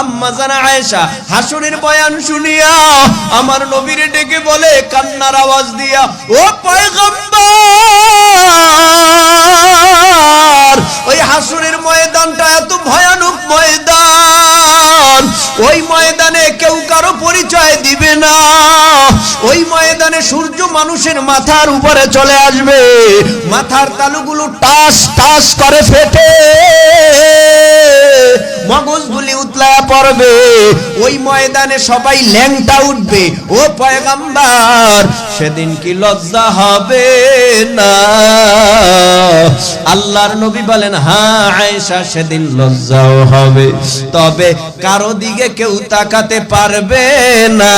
আম্মা জান আয়েশা হাসরের বয়ান শুনিয়া আমার নবীর ডেকে বলে কান্নার আওয়াজ দিয়া, ও পয়গম্বর, ওই হাসরের ময়দানটা এত ভয়ানক ময়দান, ওই ময়দানে কেউ কারো পরিচয় দিবে না। ওই ময়দানে সূর্য মানুষের মাথার উপরে চলে আসবে, মাথার তালুগুলো টাস টাস করে ফেটে মগজগুলি উতলায়া পড়বে। ওই ময়দানে সবাই ল্যাংটা উঠবে। ও পয়গম্বর, সেদিন কি লজ্জা হবে না? আল্লাহর নবী বলেন, হ্যাঁ আয়েশা, সেদিন লজ্জাও হবে, তবে কারো দিকে কেউ তাকাতে পারবে না।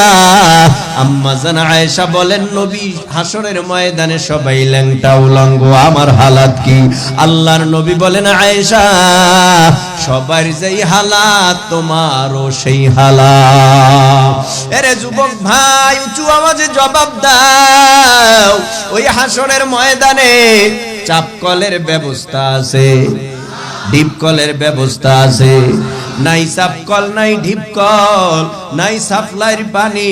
আম্মা জান আয়েশা বলেন, নবী হাসরের ময়দানে সবাই ল্যাংটা উলঙ্গ, আমার হালাত কি? আল্লাহর নবী বলেন, আয়েশা, সবার যেই হালাত তোমারও সেই হালাত। এরে যুবক ভাই, উঁচু আওয়াজে জবাব দাও, ওই হাসরের ময়দানে চাপকলের ব্যবস্থা আছে, ডিপকলের ব্যবস্থা আছে? নাই চাপকল, নাই ঢিপকল, নাই সাপ্লাইয়ের পানি,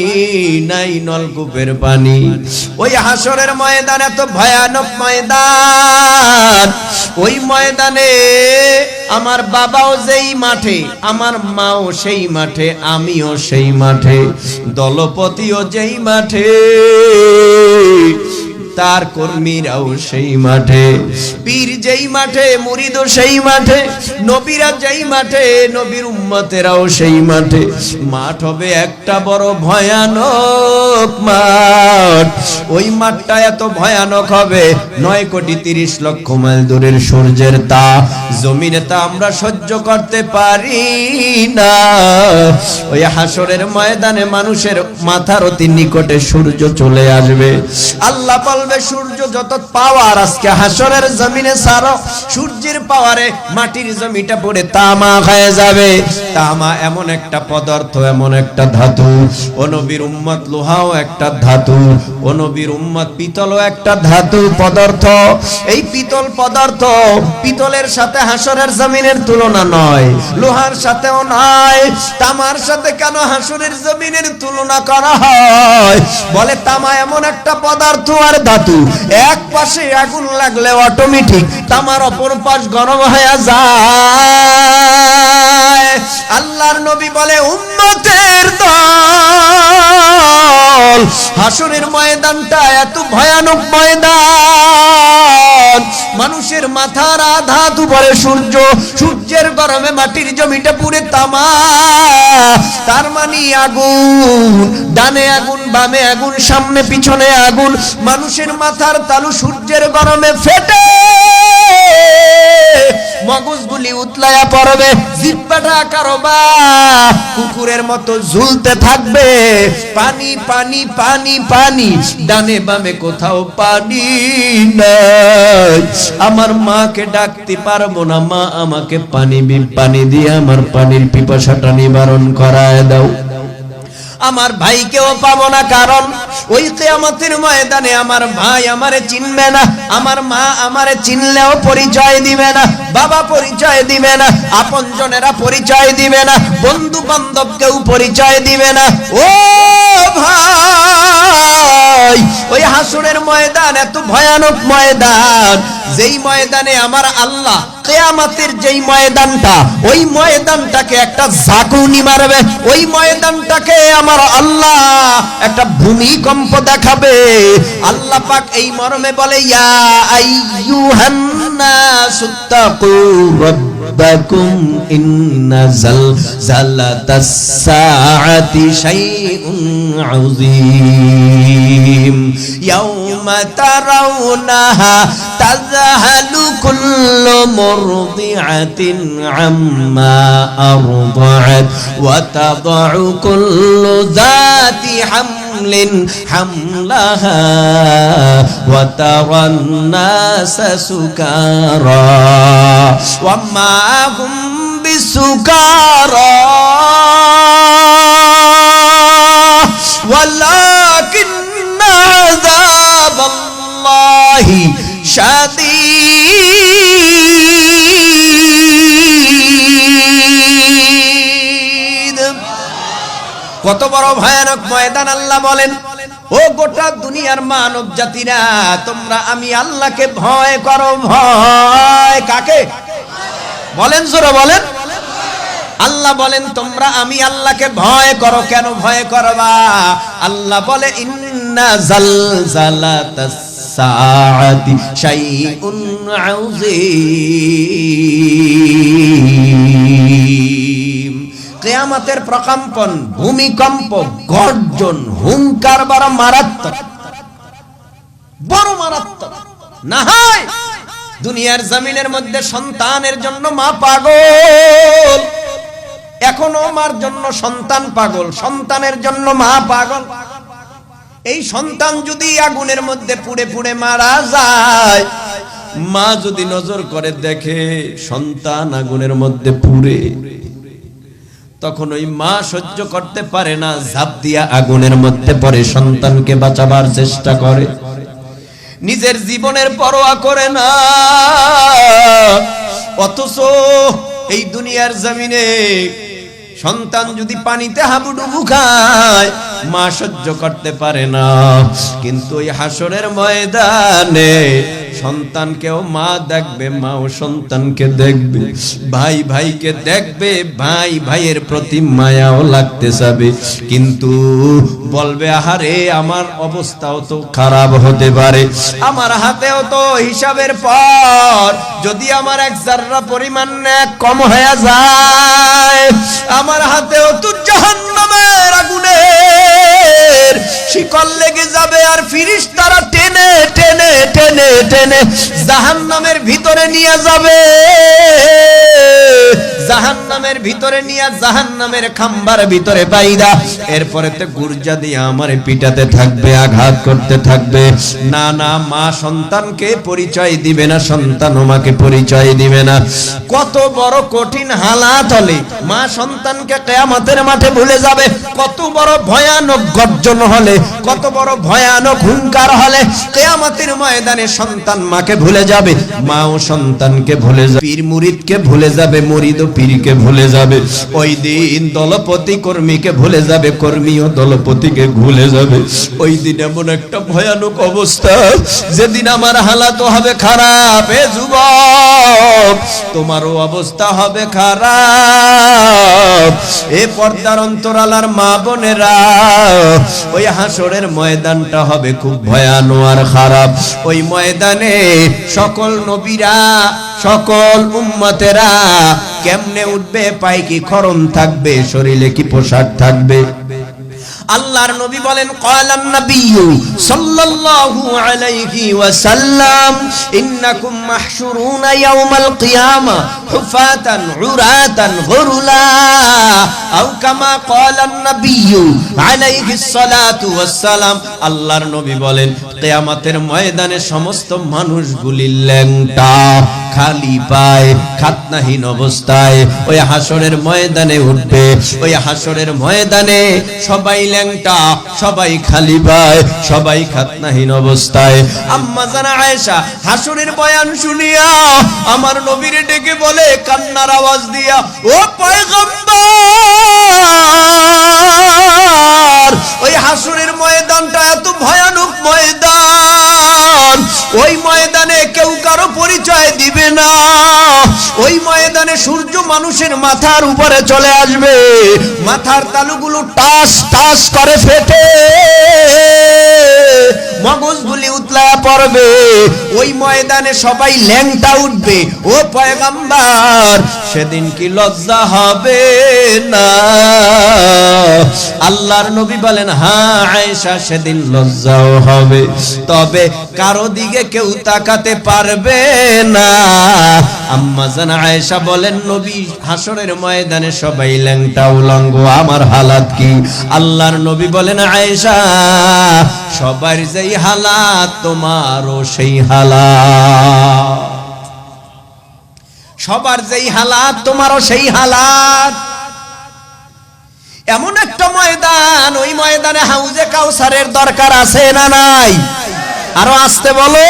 নাই নলকূপের পানি। ওই হাসরের ময়দান এত ভয়ানক ময়দান। ওই ময়দানে আমার বাবাও যেই মাঠে, আমার মাও সেই মাঠে, আমিও সেই মাঠে, দলপতিও যেই মাঠে, তার কর্মীরাও সেই মাঠে, পীর যেই মাঠে, মুরিদও সেই মাঠে, নবীরা যেই মাঠে, নবীর উম্মতেরাও সেই মাঠে। মাঠ হবে একটা বড় ভয়ানক মাঠ। ওই মাঠটা এত ভয়ানক হবে, 9,30,00,000 মাইল দূরের সূর্যের তাপ, জমিনে তা আমরা সহ্য করতে পারি না। ওই হাসরের ময়দানে মানুষের মাথার অতি নিকটে সূর্য চলে আসবে। আল্লাহ বলবে, সূর্য যত পাওয়ার আজকে হাসরের জমিনে ছাড়ো, সূর্যের পাওয়ারে মাটির জমিটা পড়ে তামা হয়ে যাবে। তামা এমন একটা পদার্থ, এমন একটা ধাতু। ও নবীর উম্মত, লোহাও একটা ধাতু। ও নবীর উম্মত, পিতলও একটা ধাতু পদার্থ। এই পিতল পদার্থ, পিতলের সাথে হাসরের জমিনের তুলনা নয়, লোহার সাথেও নয়। তামার সাথে কেন হাসরের জমিনের তুলনা করা হয়? বলে তামা এমন একটা পদার্থ আর ধাতু, এক পাশে আগুন লাগলে অটোমেটিক তামার অপর পাশ গরম হয়ে যায়। আল্লাহর নবী বলে, উম্মতের দল, হাসরের ময়দানটা এত ভয়ানক ময়দান, মানুষের মাথার আধাত উপরে সূর্য, সূর্যের গরমে মাটির জমিটা পুড়ে তামা। তার মানে আগুন, ডানে আগুন, বামে আগুন, সামনে পিছনে আগুন, মানুষের মাথার তালু সূর্যের গরমে ফেটে মগজগুলি উতলায়া পড়বে, জিহ্বাটা কারবা কুকুরের মতো ঝুলতে থাকবে। পানি পানি পানি পানি, ডানে বামে কোথাও পানি নাই। আমার মাকে ডাকতে পারবো না, মা আমাকে পানি দিয়ে আমার পানির পিপাসাটা নিবারণ করায় দাও। আমার ভাইকেও পাবো না, কারণ ওই কিয়ামতের ময়দানে আমার ভাই আমারে চিনবে না, আমার মা আমারে চিনলেও পরিচয় দিবে না, বাবা পরিচয় দিবে না, আপনজনেরা পরিচয় দিবে না, বন্ধু বান্ধব কেউ পরিচয় দিবে না। ও ভাই, ওই হাসরের ময়দান এত ভয়ানক ময়দান, যেই ময়দানে আমার আল্লাহ কিয়ামতের যেই ময়দানটা, ওই ময়দানটাকে একটা ঝাঁকুনি মারবে, ওই ময়দানটাকে আমার আল্লাহ একটা ভূমিকম্প দেখাবে। আল্লাহ পাক এই মর্মে বলে, ইয়া আইয়ুহান নাসুত্তাকু রাব্বাকুম ইন্না জালজালাতাস সাআতি শাইউন আযীম ইয়াওমা তারাউনাহা তাযহালু কুল্লু মুরদিআতিন আম্মা আরদাআত ওয়া তাদউ কুল্লু যাতি হামলিন হামলাহা ওয়া তারান নাসা সুকারা ওয়া মা হুম বিসুকারা ওয়ালাকিন্না আযাবাল্লাহি শাদীদ। কত বড় ভয়ানক ময়দান আল্লাহ বলেন, ও গোটা দুনিয়ার মানব জাতিরা, তোমরা আমি আল্লাহকে ভয় করো। ভয় কাকে বলেন? জোরে বলেন। আল্লাহ বলেন তোমরা আমি আল্লাহকে ভয় করো। কেন ভয় করবা? আল্লাহ বলে ইন্না জালজালাতাস সাআতি শাইউন আযীম। কিয়ামতের প্রকম্পন, ভূমিকম্প, গর্জন, হুঙ্কার বড় মারাত্মক, বড় মারাত্মক। না হয় দুনিয়ার জমিনের মধ্যে সন্তানের জন্য মা পাগল, এখনো মার জন্য সন্তান পাগল, সন্তানের জন্য মা পাগল। এই সন্তান যদি আগুনের মধ্যে পুড়ে পুড়ে মারা যায়, মা যদি নজর করে দেখে সন্তান আগুনের মধ্যে পুড়ে, তখন ওই মা সহ্য করতে পারে না, ঝাঁপ দিয়া আগুনের মধ্যে পড়ে সন্তানকে বাঁচাবার চেষ্টা করে, নিজের জীবনের পরোয়া করে না। অথচ এই দুনিয়ার জমিনে সন্তান যদি পানিতে হাবুডুবু খায়, মা সহ্য করতে পারে না। কিন্তু ওই হাসরের ময়দানে সন্তানকেও মা দেখবে, মাও সন্তানকে দেখবে, ভাই ভাইকে দেখবে, ভাই ভাইয়ের প্রতি মায়াও লাগতে যাবে। কিন্তু বলবে আহারে আমার অবস্থাও তো খারাপ হতে পারে, আমার হাতেও তো হিসাবের পর যদি আমার এক জাররা পরিমাণ নেক কম হয়ে যায়, আমার হাতেও তো জাহান্নামের আগুনের শিকল লেগে যাবে, আর ফেরেশতারা টেনে টেনে টেনে টেনে জাহান্নামের ভিতরে নিয়ে যাবে, জাহান্নামের ভিতরে নিয়ে জাহান্নামের খাম্বার ভিতরে বাইরা, এরপরে তো গুর্জা দিয়ে আমার পিটাতে থাকবে, আঘাত করতে থাকবে। না না, মা সন্তানকে পরিচয় দিবে না, সন্তান মাকে পরিচয় দিবে না। কত বড় কঠিন হালাত হলে মা সন্তানকে কিয়ামতের মাঠে ভুলে যাবে, কত বড় ভয়ানক গর্জন হলে, কত বড় ভয়ানক হুঙ্কার হলে কিয়ামতের ময়দানে সন্তান মাকে ভুলে যাবে, মাও সন্তানকে ভুলে যাবে, পীর মুরিদকে ভুলে যাবে, মুরিদ পীরকে ভুলে যাবে। ওই দিন দলপতি কর্মীকে ভুলে যাবে, কর্মীও দলপতিকে ভুলে যাবে। ওই দিন এমন একটা ভয়ানক অবস্থা, যেদিন আমার হালাত হবে খারাপ। এ যুবক, তোমারও অবস্থা হবে খারাপ। এ পর্দার অন্তরালার মা বোনেরা, ওই হাসরের ময়দানটা হবে খুব ভয়ানক আর খারাপ। ওই ময়দানে সকল নবীরা, সকল উম্মতেরা কেমনে উঠবে, পায়ে কি খরম থাকবে, শরীরে কি পোশাক থাকবে? আল্লাহর নবী বলেন, ক্বালান নাবিয়্যু সাল্লাল্লাহু আলাইহি ওয়াসাল্লাম, ইন্নাকুম মাহশুরুনা ইয়াওমাল কিয়ামা হুফাতান উরাতান গুরলা, আও কামা ক্বালান নাবিয়্যু আলাইহিস সালাতু ওয়াসসালাম। আল্লাহর নবী বলেন, কিয়ামতের ময়দানে সমস্ত মানুষগুলি ল্যাংটা, খালি পায়ে, খাতনাহীন অবস্থায় ওই হাসরের ময়দানে উঠবে। ওই হাসরের ময়দানে সবাই ল্যাংটা, সবাই খালি পায়ে, সবাই খাতনাহীন অবস্থায়। আম্মা জানা আয়েশা হাসরের বয়ান শুনিয়া আমার নবীরে ডেকে বলে কান্নার আওয়াজ দিয়া, ও পয়গম্বর, ওই হাসরের ময়দানটা এত ভয়ানক ময়দান, ওই ময়দানে কেউ কারো পরিচয় দিবে না। ওই ময়দানে সূর্য মানুষের মাথার উপরে চলে আসবে, মাথার তালুগুলো টাস টাস করে ফেটে মগজগুলি উতলা পড়বে। ওই ময়দানে সবাই ল্যাংটা উঠবে। ও পয়গম্বর, সেদিন কি লজ্জা হবে না? আল্লাহর নবী বলেন, হ্যাঁ আয়েশা, সেদিন লজ্জাও হবে, তবে কারো দিকে কেউ তাকাতে পারবে না। আম্মা জান আয়েশা বলেন, নবী হাসরের ময়দানে সবাই ল্যাংটা উলঙ্গ, আমার হালাত কি? আল্লাহর নবী বলেন, আয়েশা, সবার যেই হালাত তোমারও সেই হালাত, সবার যেই হালাত তোমারও সেই হালাত। এমন একটা ময়দান, ওই ময়দানে হাউজে কাউসারের দরকার আছে না নাই? আরো আসতে বলো।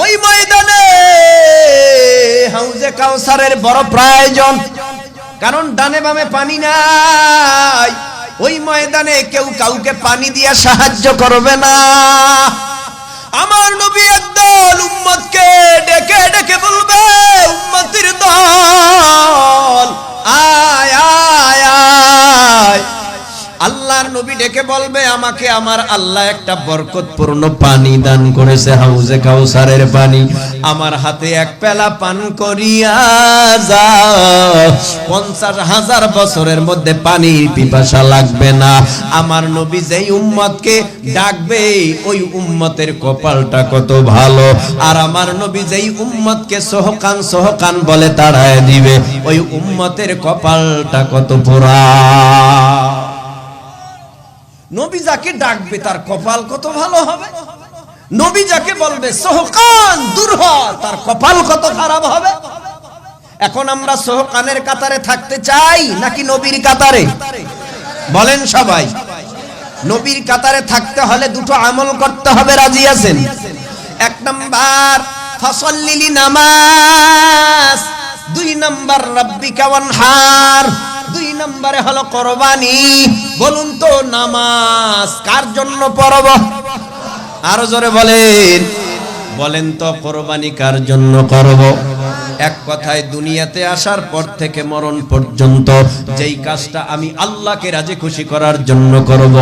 ওই ময়দানে হাউজে কাউসারের বড় প্রয়োজন, কারণ ডানে বামে পানি নাই, ওই ময়দানে কেউ কাউকে পানি দিয়া সাহায্য করবে না। আমার নবী একদল উম্মতকে ডেকে ডেকে বলবে, উম্মতের দল আয় আয় আয়। আল্লাহর নবী ডেকে বলবে, আমাকে আমার আল্লাহ একটা বরকতপূর্ণ পানি দান করেছে, হাউজে কাউসারের পানি। আমার হাতে এক পেলা পান করিয়া যাও, 50,000 বছরের মধ্যে পানির পিপাসা লাগবে না। আমার নবী যেই উম্মতকে ডাকবে, ওই উম্মতের কপালটা কত ভালো। আর আমার নবী যেই উম্মতকে সোহকান সোহকান বলে তাড়ায় দিবে, ওই উম্মতের কপালটা কত পোড়া। নবী যাকে ডাকবে তার কপাল কত ভালো হবে। নবী যাকে বলবে সোহকান দূর হ, তার কপাল কত খারাপ হবে। এখন আমরা সোহকানের কাতারে থাকতে চাই নাকি নবীর কাতারে? বলেন সবাই। নবীর কাতারে থাকতে হলে দুটো আমল করতে হবে, রাজি আছেন? 1 নাম্বার ফাসাল্লি নামাজ, 2 নাম্বার রাব্বিকা ওয়ানহার, 2 নম্বরে হলো কোরবানি। বলুন তো নামাজ কার জন্য পড়ব? আরো জোরে বলেন, বলেন তো কোরবানি কার জন্য করব? এক কথায় দুনিয়াতে আসার পর থেকে মরণ পর্যন্ত যেই কাজটা আমি আল্লাহকে রাজি খুশি করার জন্য করব,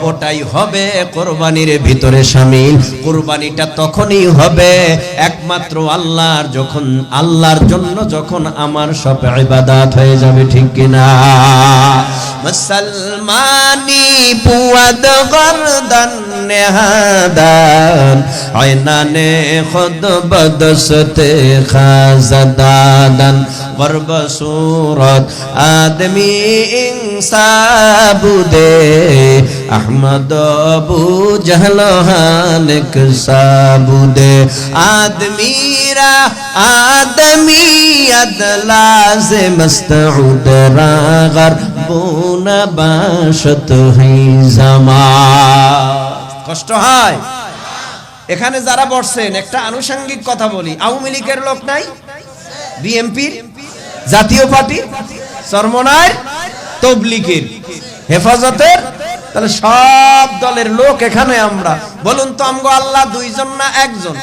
ওটাই হবে কোরবানির ভিতরে শামিল। কোরবানিটা তখনই হবে একমাত্র আল্লাহর জন্য যখন আমার সব ইবাদত হয়ে যাবে, ঠিক কিনা? মুসলমানি পুয়াদ গরদান নেহাদান আয়নানে খুদ বদসতে খাজাদান গর্ব সুরত আদমি ইনসাবুদে আহমদ আবু জহল হালক সাবুদে আদমিরা আদমি আদলাজে মস্তউদ রাগর বুনা বাশত হি জামা। কষ্ট হয়? এখানে যারা বসছেন একটা আনুষঙ্গিক কথা বলি, আওয়ামী লীগের লোক নাই, বিএনপির, জাতীয় পার্টি, চরমনায়, তবলিগের, হেফাজতের, তাহলে সব দলের লোক এখানে আমরা। বলুন তো আমগো আল্লাহ 2 জন না 1 জন?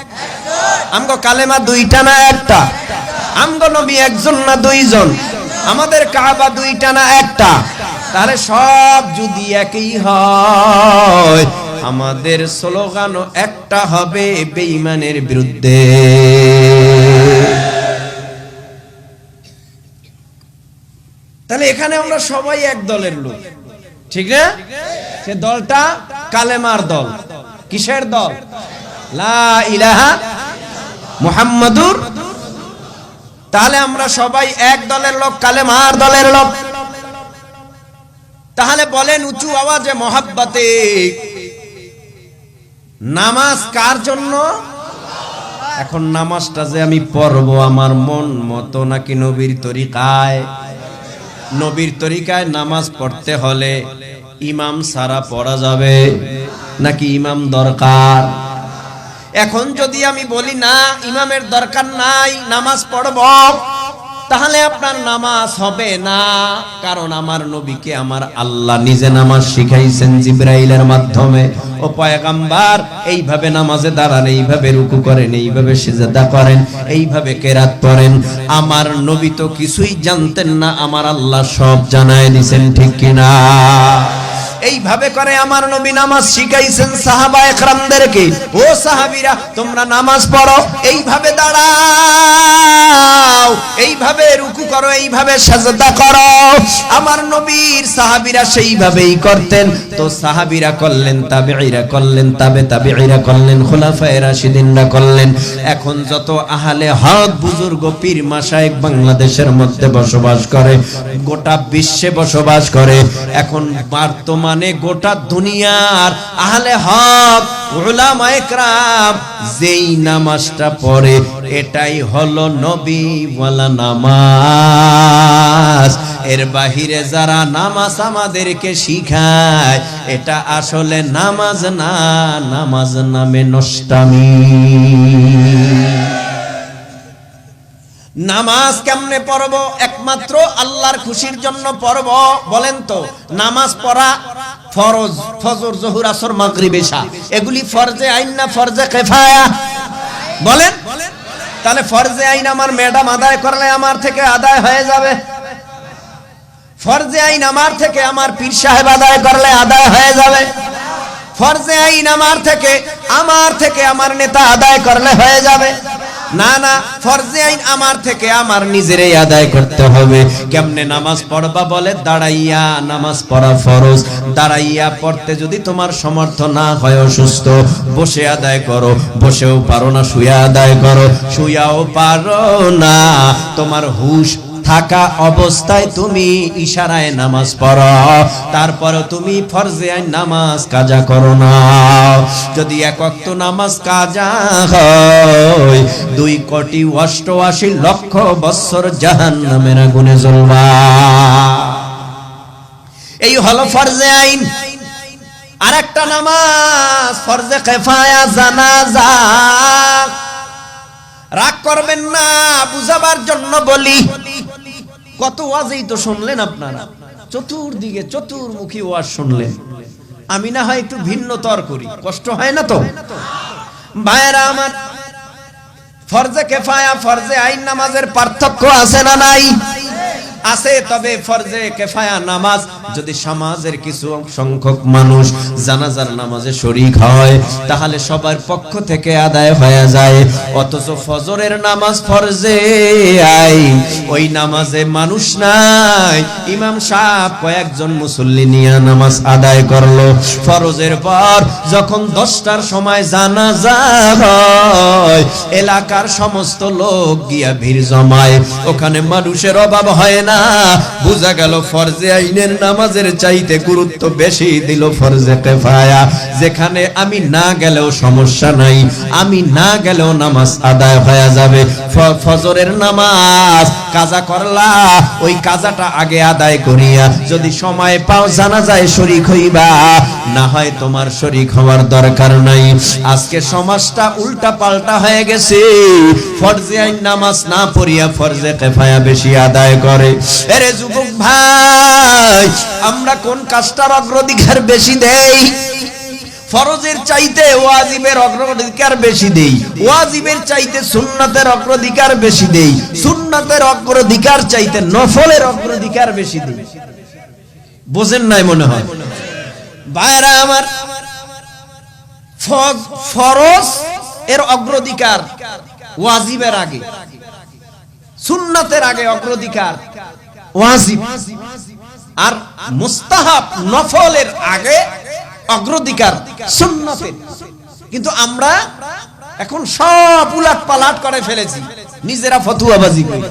আমগো কালেমা 2টা না 1টা? আমগো নবী 1 জন না 2 জন? আমাদের কাবা 2টা না 1টা? তাহলে সব যদি একই হয়, আমাদের স্লোগানও একটা হবে, বেঈমানের বিরুদ্ধে। তাহলে এখানে আমরা সবাই এক দলের লোক, ঠিক না? সে দলটা কালেমার দল। কিসের দল? লা ইলাহা মুহাম্মাদুর। তাহলে আমরা সবাই এক দলের লোক, কালেমার দলের লোক। তাহলে বলেন উঁচু আওয়াজে মহাব্বতে, নামাজ কার জন্য? এখন নামাজটা যে আমি পড়বো আমার মন মতো নাকি নবীর তরিকায়? নবীর তরিকায় নামাজ পড়তে হলে ইমাম ছাড়া পড়া যাবে নাকি ইমাম দরকার? এখন যদি আমি বলি না ইমামের দরকার নাই, নামাজ পড়ব, তাহলে আপনার নামাজ হবে না। কারণ আমার নবীকে আমার আল্লাহ নিজে নামাজ শিখাইছেন জিবরাইলের মাধ্যমে। ও পয়গম্বর, এইভাবে নামাজে দাঁড়ান, এইভাবে রুকু করেন, এইভাবে সিজদা করেন, এইভাবে কেরাত পড়েন। আমার নবী তো কিছুই জানতেন না, আমার আল্লাহ সব জানায় দিয়েছেন, ঠিক কিনা? এইভাবে করে আমার নবী নামাজ শিখাইছেন সাহাবা একরামদেরকে। ও সাহাবীরা, তোমরা নামাজ পড়ো, এইভাবে দাঁড়াও, এইভাবে রুকু করো, এইভাবে সাজদা করো। আমার নবীর সাহাবীরা সেইভাবেই করতেন। তো সাহাবীরা করলেন, তাবেঈরা করলেন, তাবেঈরা করলেন, খুলাফায়ে রাশিদিনরা করলেন। এখন যত আহলে হক বুজুর্গ পীর মাশায়েখ বাংলাদেশের মধ্যে বসবাস করে, গোটা বিশ্বে বসবাস করে, এখন বর্তমানে গোটা দুনিয়ার আহলে হক উলামায়ে কেরাম যেই নামাজটা পড়ে, এটাই হলো নবী ওয়ালা নামাজ। এর বাহিরে যারা নামাজ আমাদেরকে শিখায়, এটা আসলে নামাজ না, নামাজ নামে নষ্টামি। নামাজ কেমনে পড়ব? একমাত্র আল্লাহর খুশির জন্য পড়ব। বলেন তো, নামাজ পড়া ফরজ, ফজর, জোহর, আসর, মাগরিব, ইশা, এগুলি ফরজে আইন না ফরজে কিফায়া? বলেন। তাহলে ফরজে আইন আমার ম্যাডাম আদায় করলে আমার থেকে আদায় হয়ে যাবে, ফরজে আইন আমার থেকে আমার পীর সাহেব আদায় করলে আদায় হয়ে যাবে, ফরজে আইন আমার থেকে আমার নেতা আদায় করলে হয়ে যাবে। না না, ফরজে আইন আমার থেকে আমার নিজেরই আদায় করতে হবে। কেমনে নামাজ পড়বা? বলে দাঁড়াইয়া নামাজ পড়া ফরজ। দাঁড়াইয়া পড়তে যদি তোমার সামর্থ্য না হয়, অসুস্থ, বসে আদায় করো। বসেও পারো না, শুয়ে আদায় করো। শুয়াও পারো না, তোমার হুশ থাকা অবস্থায় তুমি ইশারায় নামাজ পড়ো, তারপরে তুমি ফরজে আইন নামাজ কাজা করো না। যদি এক ওয়াক্ত নামাজ কাজা হয়, 2,88,00,000 বছর জাহান্নামের আগুনে জ্বলবা। এই হলো ফরজে আইন। আরেকটা নামাজ ফরজে কিফায়া, জানাজা। রাগ করবেন না, বুঝাবার জন্য বলি। কত ওয়াজই তো শুনলেন আপনারা, চতুর্দিকে চতুর্মুখী ওয়াজ শুনলেন। আমি না হয় একটু ভিন্ন তর করি, কষ্ট হয় না তো? ভাইরা আমার, ফরজে কিফায়া ফরজে আইন নামাজের পার্থক্য আছে না নাই? আছে। তবে ফরজে কিফায়া নামাজ যদি সমাজের কিছু সংখ্যক মানুষ জানাজার নামাজে শরীক হয়, তাহলে সবার পক্ষ থেকে আদায় হয়ে যায়। অথচ ফজরের নামাজ ফরজে আইন, ওই নামাজে মানুষ নাই, ইমাম সাহেব কয়েকজন মুসল্লি নিয়ে নামাজ আদায় করলো। ফরজের পর যখন 10টার সময় জানাজা হয়, এলাকার সমস্ত লোক গিয়া ভিড় জমায়, ওখানে মানুষের অভাব হয় না। বুঝা গেল ফরজে আইনের নামাজের চাইতে গুরুত্ব বেশি দিল ফরজে কিফায়া। যেখানে আমি না গেলেও সমস্যা নাই, আমি না গেলেও নামাজ আদায় হয়ে যাবে। ফজরের নামাজ কাজা করলা, ওই কাজাটা আগে আদায় করিয়া যদি সময় পাও জানাজায় শরীক হইবা, না হয় তোমার শরীক হওয়ার দরকার নাই। আজকে সমাজটা উল্টা পাল্টা হয়ে গেছে, ফরজে আইন নামাজ না পড়িয়া ফরজে কিফায়া বেশি আদায় করে। এরে যুবক ভাই, আমরা কোন কাজটার অগ্রাধিকার বেশি দেই? ফরজের চাইতে ওয়াজিবের অগ্রাধিকার বেশি দেই, ওয়াজিবের চাইতে সুন্নতের অগ্রাধিকার বেশি দেই, সুন্নতের অগ্রাধিকার চাইতে নফলের অগ্রাধিকার বেশি দেই। বোঝেন নাই মনে হয়? ভাইরা আমার, ফরজ এর অগ্রাধিকার ওয়াজিবের আগে, সুন্নতের আগে অগ্রাধিকার ওয়াজিব, আর মুস্তাহাব নফলের আগে অগ্রাধিকার সুন্নতের। কিন্তু আমরা এখন সব উলাট পালাট করে ফেলেছি, নিজেরা ফতুয়াবাজি করি।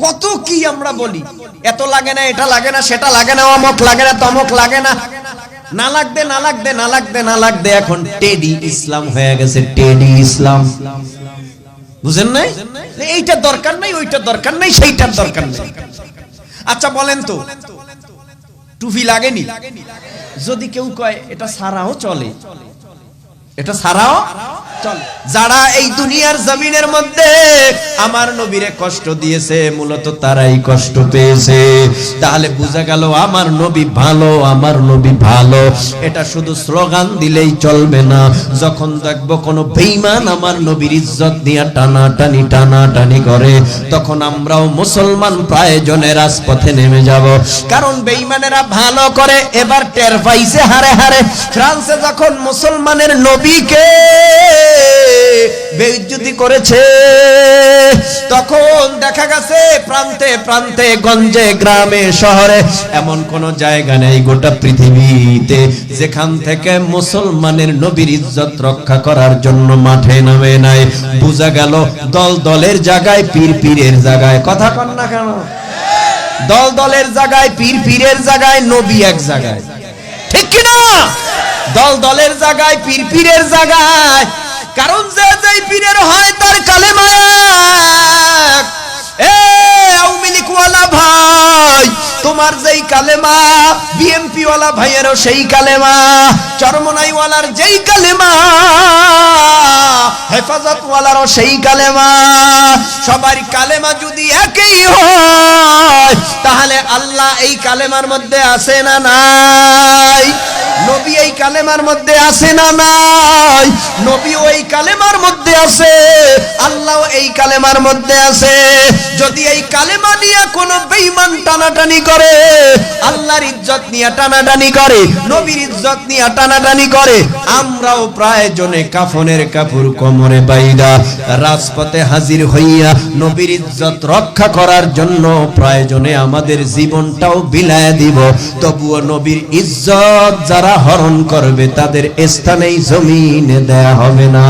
কত কি আমরা বলি, এত লাগে না, এটা লাগে না, সেটা লাগে না, অমক লাগে না, তমক লাগে না, না লাগবে না লাগবে না লাগবে না লাগবে। এখন টেডি ইসলাম হয়ে গেছে, টেডি ইসলাম। বুঝেন নাই? এইটা দরকার নাই, ওইটা দরকার নাই, সেইটার দরকার নাই। আচ্ছা বলেন তো, টুপি লাগেনি? যদি কেউ কয় এটা ছাড়াও চলে, এটা ছাড়াও চলে। যারা এই দুনিয়ার জমিনের মধ্যে আমার নবীরে কষ্ট দিয়েছে, মূলত তারাই কষ্ট পেয়েছে। তাহলে বোঝা গেল আমার নবী ভালো, আমার নবী ভালো। এটা শুধু স্লোগান দিলেই চলবে না। যখন দেখবো কোনো বেঈমান আমার নবীর ইজ্জত দিয়া টানাটানি করে, তখন আমরাও মুসলমান প্রয়োজনে রাজপথে নেমে যাব। কারণ বেঈমানেরা ভালো করে এবার টের পাইছে হারে হারে। ফ্রান্সে যখন মুসলমানের নবীকে বেইজ্জতি করেছে, তখন দেখা গেছে প্রান্তে প্রান্তে, গঞ্জে, গ্রামে, শহরে এমন কোন জায়গা নেই গোটা পৃথিবীতে যেখান থেকে মুসলমানের নবীর ইজ্জত রক্ষা করার জন্য মাঠে নামে নাই। বুঝা গেল দল দলের জায়গায়, পীর পীরের জায়গায়। কথা কন না কেন? দল দলের জায়গায়, পীর পীরের জায়গায়, নবী এক জায়গায়। ঠিক কিনা? দল দলের জায়গায়, পীর পীরের জায়গায়। কারণ যে যেই পীরের হয় তার কালেমা এক, এ আওয়ামী লীগ ওয়ালা ভাই, তোমার যেই কালেমা, বিএনপি ওয়ালা ভাইয়েরও সেই কালেমা, চরমনাই ওয়ালার যেই কালেমা, হেফাজত ওয়ালারও সেই কালেমা, সবার কালেমা যদি একই হয় তাহলে আল্লাহ এই কালেমার মধ্যে আছে না নাই? নবী এই কালেমার মধ্যে আছে না নাই? নবী ওই কালেমার মধ্যে আছে, আল্লাহ এই কালেমার মধ্যে আছে। যদি এই কালেমা নিয়ে কোন বেঈমান টানাটানি করে, আল্লাহর ইজ্জত নিয়ে টানাটানি করে, নবীর ইজ্জত নিয়ে টানাটানি করে, আমরাও প্রায় জনে কাফনের কাপড় কোমরে বাইদা রাজপথে হাজির হইয়া নবীর ইজ্জত রক্ষা করার জন্য প্রয়োজনে আমাদের জীবনটাও বিলায় দিব, তবুও নবীর ইজ্জত যারা হরণ করবে তাদের স্থানেই জমিনে দেয়া হবে না।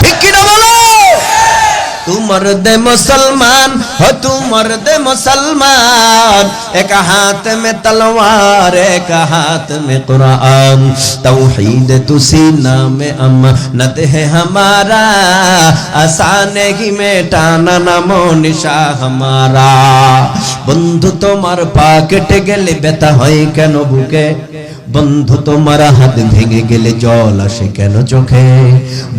ঠিক কি না বলো? तू मर्द मुसलमान हो, तू मर्द मुसलमान, एक हाथ में तलवार एक हाथ में कुरान, तौहीद तू सीना में अमानत है हमारा, आसान ही में टाना नामो निशा हमारा। बंधु तुम्हार पॉकेट गेले बेता হয় কেন বুকে, বন্ধু তোমার হাত ভেঙে গেলে জল আসে কেন চোখে,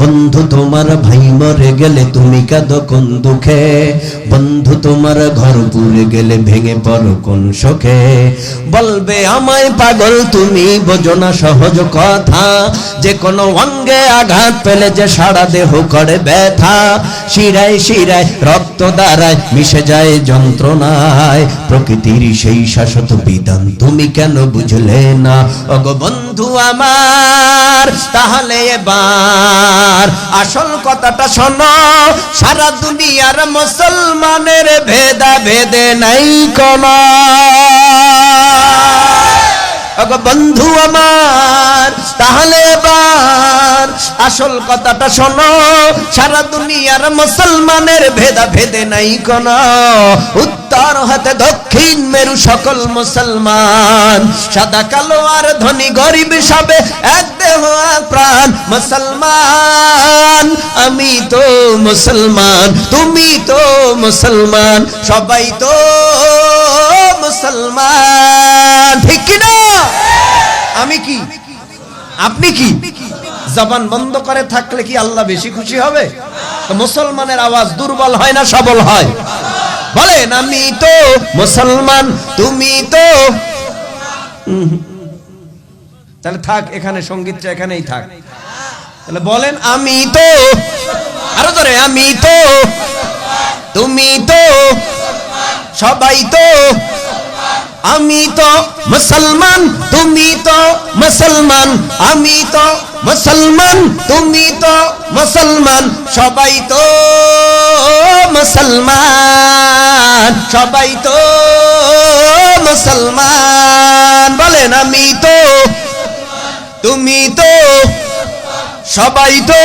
বন্ধু তোমার ভাই মরে গেলে তুমি কাঁদো কোন দুঃখে, বন্ধু তোমার ঘর পুড়ে গেলে ভেঙে পড়ো কোন শোকে। বলবে আমায় পাগল তুমি বোঝো না সহজ কথা, যে কোনো অঙ্গে আঘাত পেলে যে সারা দেহ করে ব্যথা, শিরায় শিরায় রক্ত দ্বারায় মিশে যায় যন্ত্রণায়, প্রকৃতির সেই শাশ্বত বিধান তুমি কেন বুঝলে না? ওগো বন্ধু আমার, তাহলে এবার আসল কথাটা শোনো, সারা দুনিয়ার মুসলমানের ভেদা ভেদে নাই কোন। ওগো বন্ধু আমার, তাহলে এবার আসল কথাটা শোনো, সারা দুনিয়ার মুসলমানের ভেদা ভেদে নাই কোন। উত্তর হতে দক্ষিণ মেরু সকল মুসলমান, সাদা কালো আর ধনী গরিব সবে এক দেহ এক প্রাণ মুসলমান। আমি তো মুসলমান, তুমি তো মুসলমান, সবাই তো মুসলমান। ঠিক কি না? আমি কি, আপনি কি? জবান বন্ধ করে থাকলে কি আল্লাহ বেশি খুশি হবে? তো মুসলমানের আওয়াজ দুর্বল হয় না সবল হয়? বলেন আমি তো মুসলমান, তুমি তো। তাহলে থাক এখানে, সঙ্গীতটা এখানেই থাক। তাহলে বলেন আমি তো, আরো ধরে, আমি তো, তুমি তো, সবাই তো। আমি তো মুসলমান, তুমি তো মুসলমান, আমি তো মুসলমান, তুমি তো মুসলমান, সবাই তো মুসলমান, সবাই তো মুসলমান। বলেন আমি তো, তুমি তো, সবাই তো।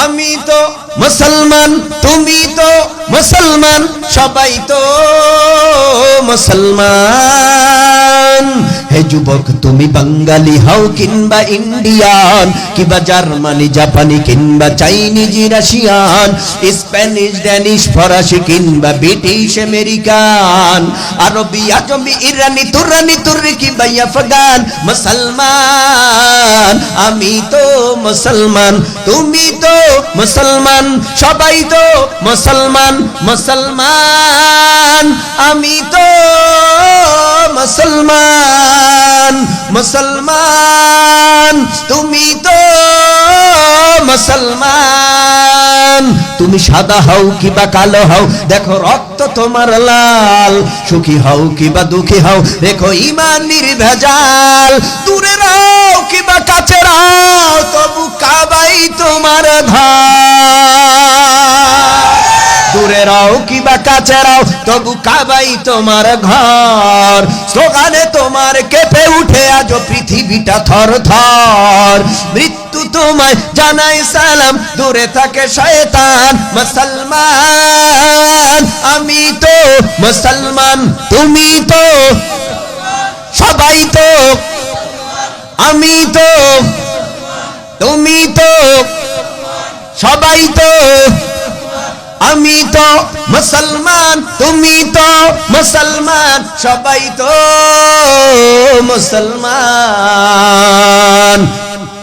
আমি তো মুসলমান, তুমি তো মুসলমান, সবাই তো মুসলমান। হে যুবক তুমি বাঙালি হও কিংবা ইন্ডিয়ান, কিংবা জার্মানি জাপানি কিংবা চাইনিজ রাশিয়ান, স্প্যানিশ ড্যানিশ ফরাসি কিংবা ব্রিটিশ আমেরিকান, আরবি আজমি ইরানি তুরানি তুর্কি বা আফগান, মুসলমান। আমি তো মুসলমান, তুমি তো মুসলমান, সবাই তো মুসলমান, মুসলমান। আমি তো মুসলমান, মুসলমান, তুমি তো মুসলমান। তুমি সাদা হও কিবা কালো হও, দেখো রক্ত তোমার লাল, সুখী হও কিবা দুঃখী হও, দেখো ঈমান নির্ভেজাল। দূরে রাও কিবা কাছে রাও, তবু কাবাই তোমার ঘর। দূরে রাও কিবা কাছে রাও, তবু কাবাই তোমার ঘর। স্লোগানে তোমার কেঁপে উঠে আজ পৃথিবীটা থর থর। মৃত্যু তোমায় জানাই সালাম, দূরে থাকে শয়তান। মুসলমান, আমি তো মুসলমান, তুমি তো, সবাই তো। আমি তো, তুমি তো, সবাই তো। আমি তো মুসলমান, তুমি তো মুসলমান, সবাই তো মুসলমান।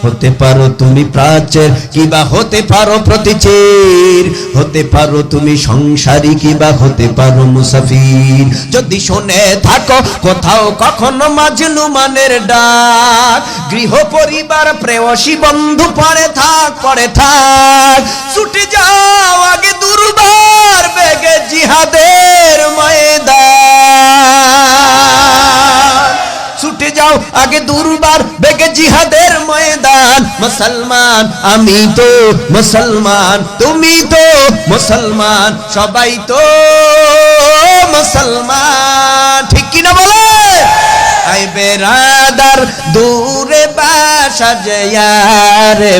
হতে পারো তুমি প্রাচ্যের কিবা হতে পারো প্রতিচের, হতে পারো তুমি সংসারী কিবা হতে পারো মুসাফির। যদি শুনে থাকো কোথাও কখনো মাজলুমানের ডাক, গৃহ পরিবার প্রেয়সী বন্ধু পড়ে থাক, পড়ে থাক, ছুটে যাও আগে দুর্বার বেগে জিহাদের ময়দান, ছুটে যাও আগে দুর্বার বেগে জিহাদের ময়দান। মুসলমান আমি তো মুসলমান, তুমি তো মুসলমান, সবাই তো মুসলমান। ঠিক কি না বলে? আই বেরাদার দূরে বাসা যে ইয়ারে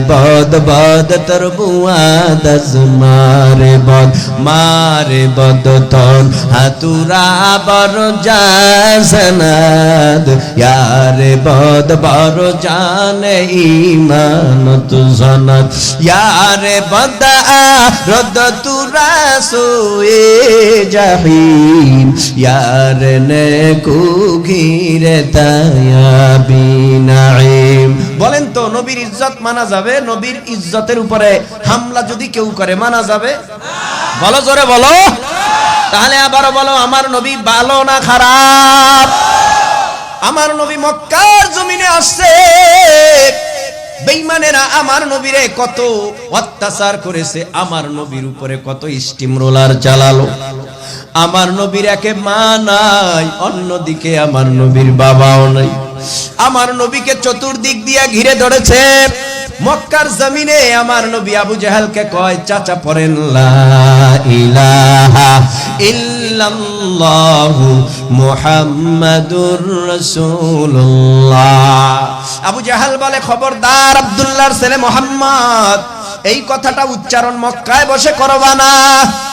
বদ বদ তোর বুয়াদ মারে বদ, মারে বদ তন হাতুরা বর জাসনাদ, ইয়ারে বদ বর জানে ইমান তু জানাত, ইয়ারে বদ রদ তুরা সোয়ে জাহিম, ইয়ারে নে কুঘিরে তায়াবিনাইম। বলেন তো নবীর ইজ্জত মানা যাবে? নবীর ইজ্জতের উপরে হামলা যদি কেউ করে মানা যাবে? বলো জোরে বলো। তাহলে আবারও বলো, আমার নবী ভালো না খারাপ? আমার নবী মক্কার জমিনে আসছে, বেঈমানেরা আমার নবীরে কত অত্যাচার করেছে, আমার নবীর উপরে কত স্টিম রোলার চালালো। আমার নবীর একে মা নাই, অন্যদিকে আমার নবীর বাবাও নাই। আমার নবীকে চতুর্দিক দিয়ে ঘিরে ধরেছে। মক্কার জমিনে আমার নবী আবু জাহেলকে কয়, চাচা পড়েন লা ইলাহা ইল্লাল্লাহু মুহাম্মাদুর রাসূলুল্লাহ। আবু জাহেল বলে, খবরদার আব্দুল্লাহর ছেলে মুহাম্মদ, এই কথাটা উচ্চারণ মক্কায় বসে করবা না।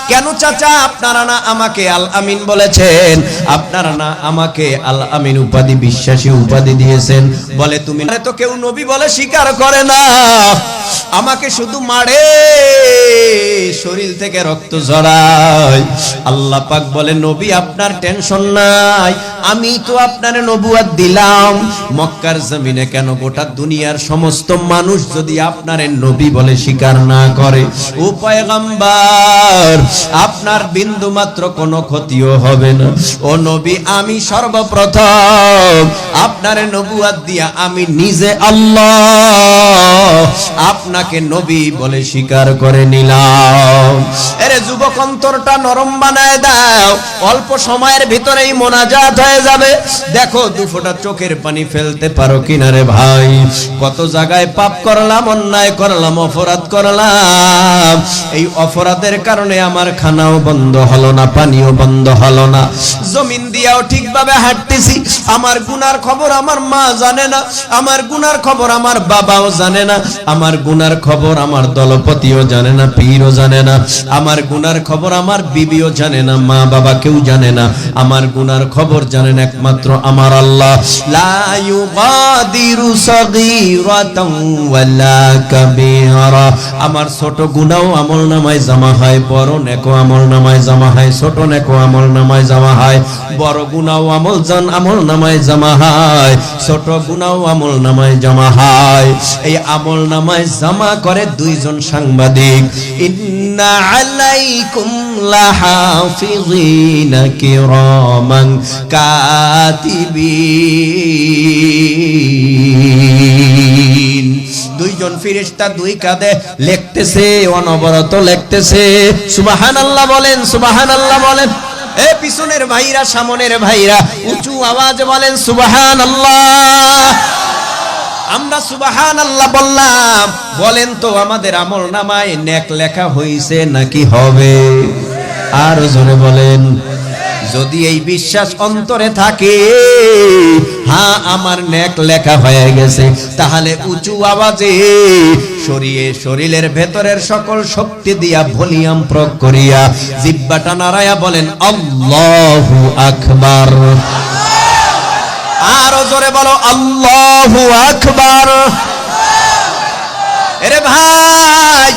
কেন চাচা? আপনারা না আমাকে আল আমিন বলেছেন, আপনারা না আমাকে আল আমিন উপাধি, বিশ্বাসী উপাধি দিয়েছেন। বলে তুমি তো কেউ নবী বলে স্বীকার করে না, আমাকে শুধু মারে, শরীর থেকে রক্ত ঝরায়। আল্লাহ পাক বলে, নবী আপনার টেনশন নাই, আমি তো আপনার নবুয়ত দিলাম। মক্কার জমিনে কেন, গোটা দুনিয়ার সমস্ত মানুষ যদি আপনার নবী বলে স্বীকার না করে, ও পয়গম্বর আপনার বিন্দু মাত্র কোনো ক্ষতিও হবে না। ও নবী, আমি সর্বপ্রথম আপনার নবুয়ত দিয়া আমি নিজে আল্লাহ আপনাকে নবী বলে স্বীকার করে নিলাম। এরে যুবক, অন্তরটা নরম বানায় দাও, অল্প সময়ের ভিতরেই মোনাজাত হয়ে যাবে। দেখো দু ফোঁটা চোখের পানি ফেলতে পারো কিনা রে ভাই? কত জায়গায় পাপ করলাম, অন্যায় করলাম, অপরাধ করলাম, এই অপরাধের কারণে আমার খানাও বন্ধ হলো না, পানিও বন্ধ হলো না, জমিন দিয়াও ঠিকভাবে হাঁটতেছি। আমার গুনার খবর আমার মা জানে না, আমার গুনার খবর আমার বাবাও জানে না, আমার গুনার খবর আমার দলপতিও জানে না, পীরও জানে না, আমার গুনার খবর আমার বিবিও জানে না, মা বাবা কেউ জানে না। আমার গুনার খবর জানেন একমাত্র আমার আল্লাহ। লা ইউগাদিরু সাগীরাতান ওয়ালা কাবীরা। আমার ছোট গুনাহও আমলনামায় জমা হয়, বড় নেকও আমলনামায় জমা হয়, ছোট নেকও আমলনামায় জমা হয়, বড় গুনাহও আমলনামায় জমা হয়, ছোট গুনাহও আমলনামায় জমা হয়। এই আমলনামায় জমা করে দুইজন সাংবাদিক। ইন্না আলাইকুম লাহাফিযিনা কিরামান কাতিবিন। দুইজন ফেরেশতা দুই কাঁধে লিখতেছে, অনবরত লিখতেছে। সুবহানাল্লাহ বলেন, সুবহানাল্লাহ বলেন। এ পিছনের ভাইরা, সামনের ভাইরা উঁচু আওয়াজে বলেন সুবহানাল্লাহ। আমরা সুবহানাল্লাহ বললাম। বলেন তো আমাদের আমলনামায় নেক লেখা হইছে নাকি হবে? আর জোরে বলেন। যদি এই বিশ্বাস অন্তরে থাকে, হ্যাঁ আমার নেক লেখা হয়ে গেছে, তাহলে উঁচু আওয়াজে সরিয়ে শরীরের ভেতরের সকল শক্তি দিয়া ভলিউম প্রয়োগ করিয়া জিহ্বাটা নাড়ায়া বলেন আল্লাহু আকবার। আরো জোরে বলো আল্লাহু আকবার। এরে ভাই,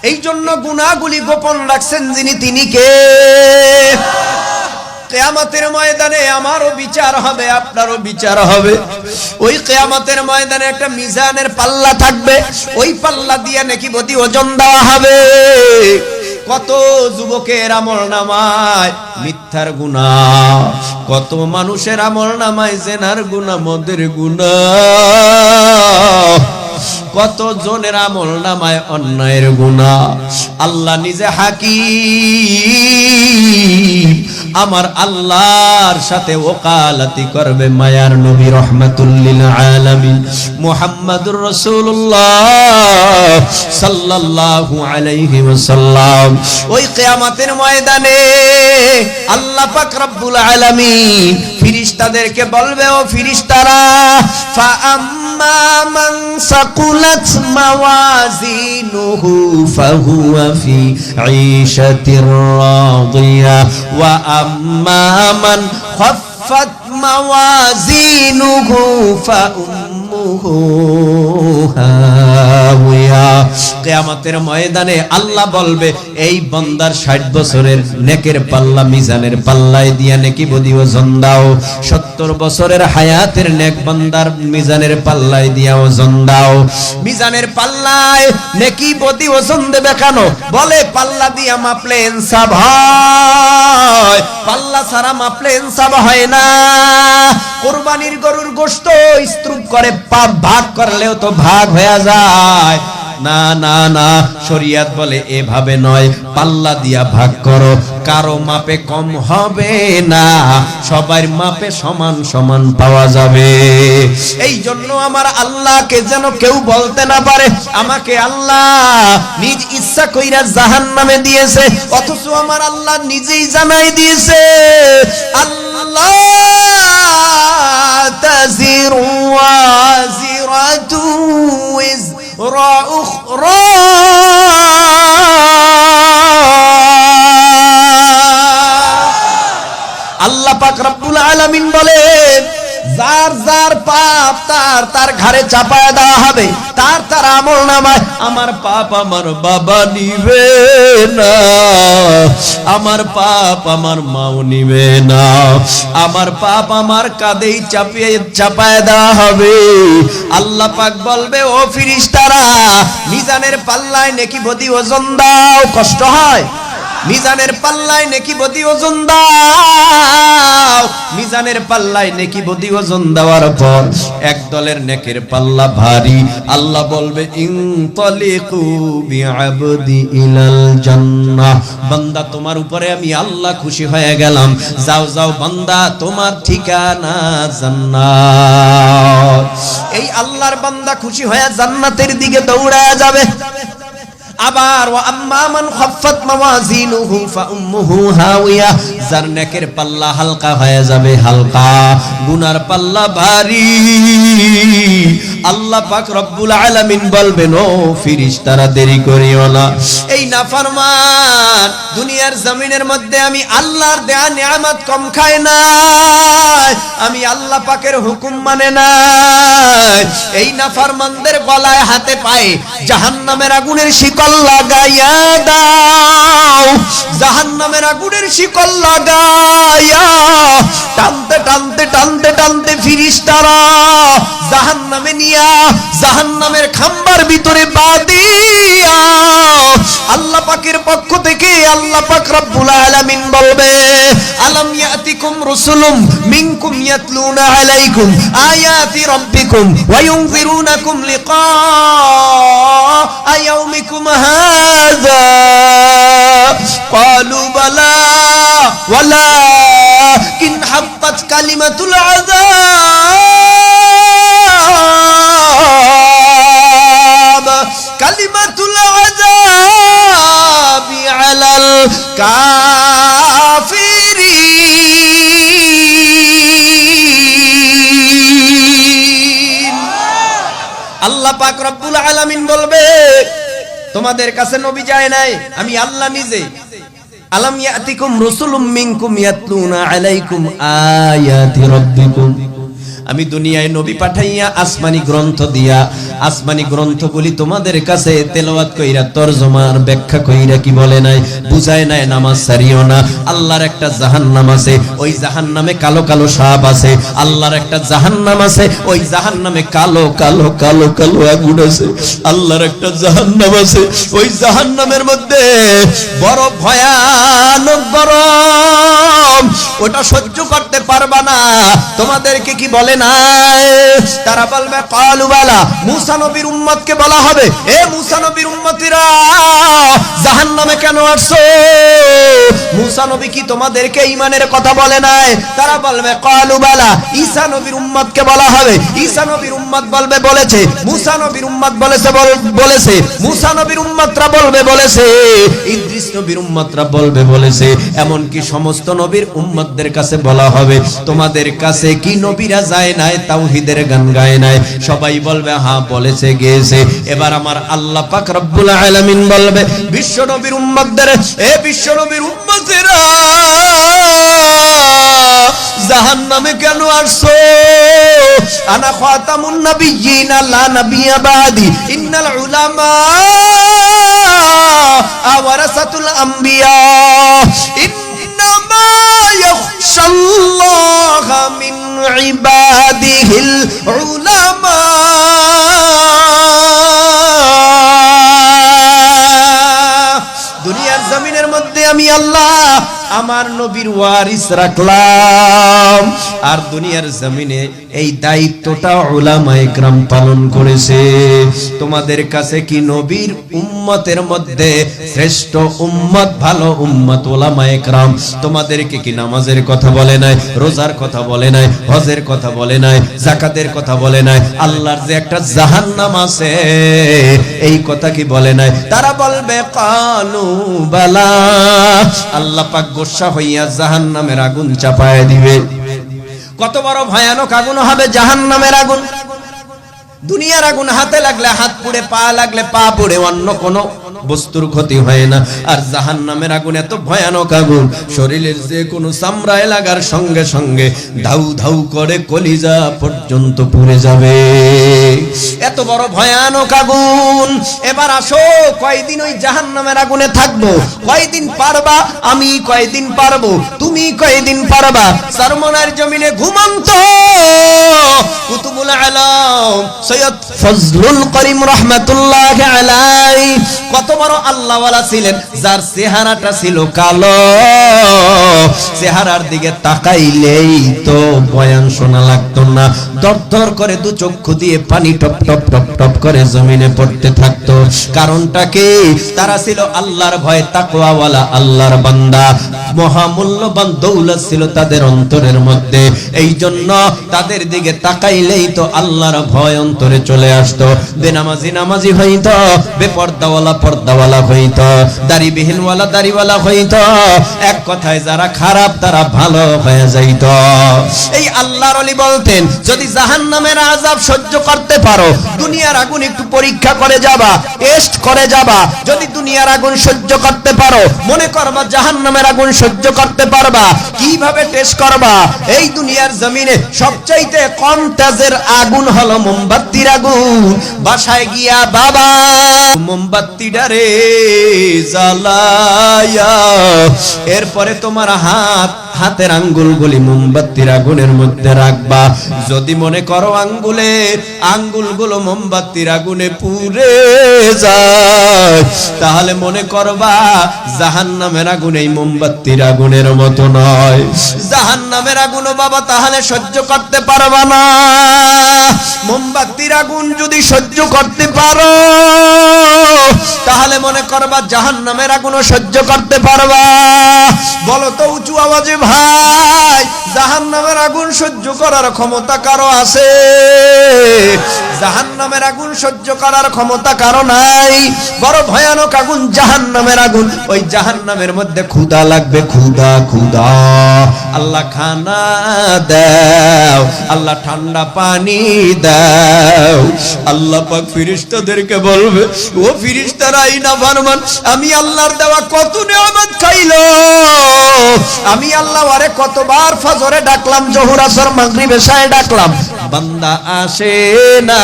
এই জন্য গুনাহগুলি গোপন রাখছেন যিনি, তিনি কে? কিয়ামতের ময়দানে আমারও বিচার হবে, আপনারও বিচার হবে। ওই কিয়ামতের ময়দানে একটা মিজানের পাল্লা থাকবে, ওই পাল্লা দিয়ে নেকি বদি ওজন দেওয়া হবে। কত যুবকের আমলনামায় মিথ্যার গুনাহ, কত মানুষের আমলনামায় জেনার গুনাহ, মদের গুনাহ, কত জনের আমলনামায় অন্যায়ের গুনাহ। আল্লাহ নিজে হাকিম, আমার আল্লাহর সাথে ওকালতি করবে মায়ার নবী রহমাতুল লিল আলামিন মুহাম্মাদুর রাসূলুল্লাহ সাল্লাল্লাহু আলাইহি ওয়াসাল্লাম। ওই কিয়ামতের ময়দানে আল্লাহ পাক রব্বুল আলামিন ফেরেশতাদেরকে বলবে, ও ফেরেশতারা, ফাআম্মা মান সাকুলাত মাওয়াজিনুহু ফাহুয়া ফি ঈশাতির রাদিয়া ওয়া আম্মা মান খাফফাত মাওয়াজিনুহু ফাউম্মুহু হাওয়া। কিয়ামতের ময়দানে আল্লাহ বলবে, এই বান্দার 60 বছরের নেকের পাল্লা মিজানের পাল্লায় দিয়া নেকি বদি ওজন দাও, 70 বছরের হায়াতের নেক বান্দার মিজানের পাল্লায় দিয়া ওজন দাও। মিজানের পাল্লায় নেকি বদি ওজন দেবে কেন? বলে পাল্লা দিয়া মাপলে ইনসাফ হয়, পাল্লা ছাড়া মাপলে ইনসাফ হয় না। কুরবানির গরুর গোশত স্তূপ করে ভাগ করলেও তো ভাগ হয়ে যায়। না না না, শরীয়ত বলে এভাবে নয়, পাল্লা দিয়া ভাগ করো, কারো মাপে কম হবে না, সবার মাপে সমান সমান পাওয়া যাবে। এই জন্য আমার আল্লাহকে যেন কেউ বলতে না পারে আমাকে আল্লাহ নিজ ইচ্ছা কইরা জাহান্নামে দিয়েছে, অথচ আমার আল্লাহ নিজেই জানাই দিয়েছে, আল্লাহ তাজিরু ওয়াজিরাতু উযরা উখরা। আল্লাহ পাক রব্বুল আলামিন বলেন, যার যার পাপ তার ঘাড়ে চাপায় দেওয়া হবে, তার আমলনামায়। আমার পাপ আমার বাবা নিবে না, আমার পাপ আমার মাও নিবে না, আমার পাপ আমার কাঁধেই চাপায় দেওয়া হবে। আল্লাহ পাক বলবে, ও ফেরেশতারা, মিজানের পাল্লায় নেকি বদি ওজন দাও। কষ্ট হয়? মিজানের পাল্লায় নেকি বদি ওজন দাও। মিজানের পাল্লায় নেকি বদি ওজন দেওয়ার পর এক দলের নেকের পাল্লা ভারী, আল্লাহ বলবে, ইনতালিকু বিআবদি ইলাল জান্নাহ। বান্দা, তোমার উপরে আমি আল্লাহ খুশি হয়ে গেলাম, যাও যাও বান্দা, তোমার ঠিকানা জান্নাত। এই আল্লাহর বান্দা খুশি হয়ে জান্নাতের দিকে দৌড়ায় যাবে। আবার ওয়া আম্মা মান খাফফাত মাওয়াজিনুহু ফাউম্মুহু হাওয়া, যার নেকের পাল্লা হালকা হয়ে যাবে, হালকা, গুনার পাল্লা ভারী। আল্লাহ পাক রব্বুল আলামিন বলবেন, ও ফেরেশতারা দেরি করিও না, এই নাফরমান দুনিয়ার জমিনের মধ্যে আমি আল্লাহর দেয়া নিয়ামত কম খায় না, আমি আল্লাহ পাকের হুকুম মানে না। এই নাফরমানদের গলায় হাতে পায়ে জাহান্নামের আগুনের শিকল লাগাইয়া দাও, জাহান্নামের আগুনের শিকল লাগাইয়া টানতে টানতে টানতে টানতে ফেরেশতারা জাহান্নামে নিয়া জাহান্নামের খাম্বার ভিতরে বাঁধিয়া আল্লাহ পাকের পক্ষ থেকে আল্লাহ পাক রব্বুল আলামিন বলবে, আলাম ইয়াতিকুম রাসূলুম মিনকুম ইয়াতলুনা আলাইকুম আয়াতি রাব্বিকুম ওয়া ইউনযিরুনাকুম লিকা ইয়াউমিকুম হাযা ক্বালু বালা ওয়ালাকিন হাক্কাত কালিমাতুল আযাব কালিমাতুল আযাবি আলাল কাফিরিন। আল্লাহ পাক রব্বুল আলামিন বলবে, তোমাদের কাছে নবী যায় নাই, আমি আল্লাহ নিজে। আলাম ইয়াতিকুম রাসূলুম মিনকুম ইয়াতলুনা আলাইকুম আয়াতি রাব্বিকুম, আমি দুনিয়ায় নবী পাঠাইয়া আসমানি গ্রন্থ দিয়া আসমানি গ্রন্থগুলি তোমাদের কাছে তেলাওয়াত কইরা তরজমার ব্যাখ্যা কইরা কি বলে নাই, বুঝায় নাই নামাজ ছাড়িও না। আল্লাহর একটা জাহান্নাম আছে, ওই জাহান্নামে কালো কালো সাপ আছে। আল্লাহর একটা জাহান্নাম আছে, ওই জাহান্নামে কালো কালো কালো কালো আগুন আছে। আল্লাহর একটা জাহান্নাম আছে, ওই জাহান্নামের মধ্যে বড় ভয়ানক গরম, ওটা সহ্য করতে পারবা না। তোমাদেরকে কি বলে না, তারা বলবে কালু বালা, মুসা নবীর উম্মতকে বলা হবে, এ মুসা নবীর উম্মতিরা জাহান্নামে কেন আসছো? মুসা নবী কি তোমাদেরকে ঈমানের কথা বলে নাই? তারা বলবে কালু বালা। ঈসা নবীর উম্মতকে বলা হবে, ঈসা নবীর উম্মত বলবে বলেছে, মুসা নবীর উম্মত বলেছে বলেছে, মুসা নবীর উম্মতরা বলবে বলেছে, ইদ্রিস নবীর উম্মতরা বলবে বলেছে। এমন কি সমস্ত নবীর উম্মতদের কাছে বলা হবে, তোমাদের কাছে কি নবীরা যায় নাই, তাওহীদের গান গায় নাই? সবাই বলবে হ্যাঁ বলেছে, গেয়েছে। এবার আমার আল্লাহ পাক রব্বুল আলামিন বলবে বিশ্ব নবীর উম্মতদের, এ বিশ্ব নবীর উম্মতেরা জাহান্নামে কেন আসছো? আনা খাতামুন নাবিয়্যিন লা নাবিয়্যা বাদি, ইন্নাল উলামা ওয়ারাসাতুল আমবিয়া, ইন্নামা ইয়াখশাল্লাহা মিন ইবাদিহিল উলামা। দুনিয়ার জমিনের মধ্যে আমি আল্লাহ আমার নবীর ওয়ারিস রাখলাম, আর দুনিয়ার জমিনে এই দায়িত্বটা উলামায়ে কেরাম পালন করেছে। তোমাদের কাছে কি নবীর উম্মতের মধ্যে শ্রেষ্ঠ উম্মত, ভালো উম্মত উলামায়ে কেরাম? তোমাদেরকে কি নামাজের কথা বলে নাই, রোজার কথা বলে নাই, হজের কথা বলে নাই, যাকাতের কথা বলে নাই, আল্লাহর যে একটা জাহান্নাম আছে এই কথা কি বলে নাই? তারা বলবে কালু বালা। আল্লাহ পাক গোসা হইয়া জাহান্নামের আগুন চাপায় দিবে। কত বড় ভয়ানক আগুন হবে জাহান্নামের আগুন! দুনিয়ার আগুন হাতে লাগলে হাত পুড়ে, পা লাগলে পা পুড়ে, অন্য কোনো বস্তুর ক্ষতি হয় না। আর জাহান্নামের আগুন এত ভয়ানক আগুন, শরীরের যে কোনো চামড়ায় লাগার সঙ্গে সঙ্গে ধাউ ধাউ করে কলিজা পর্যন্ত পুড়ে যাবে। এত বড় ভয়ানক আগুন। এবার আসো, কয়দিন ওই জাহান্নামের আগুনে থাকবো? কয়দিন পারবা? আমি কয়দিন পারবো? তুমি কয়দিন পারবা? সরমনার জমিনে ঘুমন্ত কুতুবুল আলম সৈয়দ ফজলুল করিম রাহমাতুল্লাহ আলাইহি কত বড় আল্লাহওয়ালা ছিলেন, যার চেহারাটা ছিল কালো। চেহারার দিকে তাকাইলেই তো বয়ান শোনা লাগতো না। দরদর করে দু চক্ষু দিয়ে পানি টপ টপ টপ টপ করে জমিনে পড়তে থাকতো। কারণটা কি? তারা ছিল আল্লাহর ভয় তাকওয়াওয়ালা, আল্লাহর বান্দা। মহামূল্যবান দৌলত ছিল তাদের অন্তরের মধ্যে। এই জন্য তাদের দিকে তাকাইলেই তো আল্লাহর ভয় অন্তরে চলে আসতো। বেনামাজি নামাজি হইতো, বেপর্দাওয়ালা পর্দাওয়ালা হইতো, দাড়িবিহীনওয়ালা দাড়িওয়ালা হইতো। এক কথায় যারা খারাপ তারা ভালো হয়ে যাইতো। এই আল্লাহর ওলি বলতেন, যদি জাহান্নামের আযাব সহ্য করতে পারো, দুনিয়ার আগুন একটু পরীক্ষা করে যাবা, টেস্ট করে যাবা। যদি দুনিয়ার আগুন সহ্য করতে পারো, মনে করবা জাহান্নামের আগুন সহ্য করতে পারবা। কিভাবে টেস্ট করবা? এই দুনিয়ার জমিনে সবচাইতে কম তেজের আগুন হলো মোমবাতির আগুন। বাসায় গিয়া বাবা মোমবাতিটারে জ্বালায়া, এরপরে তোমার হাতের আঙ্গুলগুলি মোমবাতির আগুনের মধ্যে রাখবা। যদি মনে করো আঙ্গুলগুলো মোমবাতির আগুনে পুড়ে যায়, তাহলে মনে করবা জাহান্নামের আগুন এই মোমবাতির আগুনের মতো নয়। জাহান্নামের আগুনও বাবা তাহলে সহ্য করতে পারবা না। মোমবাতির আগুন যদি সহ্য করতে পারো, তাহলে মনে করবা জাহান্নামের আগুনও সহ্য করতে পারবা। বলো তো উঁচু আওয়াজে ভাই, জাহান্নামের আগুন সহ্য করার ক্ষমতা কারো আছে? জাহান্নামের আগুন সহ্য করার ক্ষমতা কারো নাই। বড় ভয়ানক আগুন জাহান্নামের আগুন। ওই জাহান্নামের মধ্যে ক্ষুধা লাগবে, ক্ষুধা ক্ষুধা। আল্লাহ খানা দাও, আল্লাহ ঠান্ডা পানি দাও। আল্লাহ পাক ফেরেশতাদেরকে বলবে, ও ফেরেশতারা এই না ফরমান, আমি আল্লাহর দেওয়া কত নিয়ামত খাইলো। আমি আল্লাহ আরে কতবার ফজরে ডাকলাম, জোহর আসর মাগরিব এশায় ডাকলাম, বান্দা আসে না,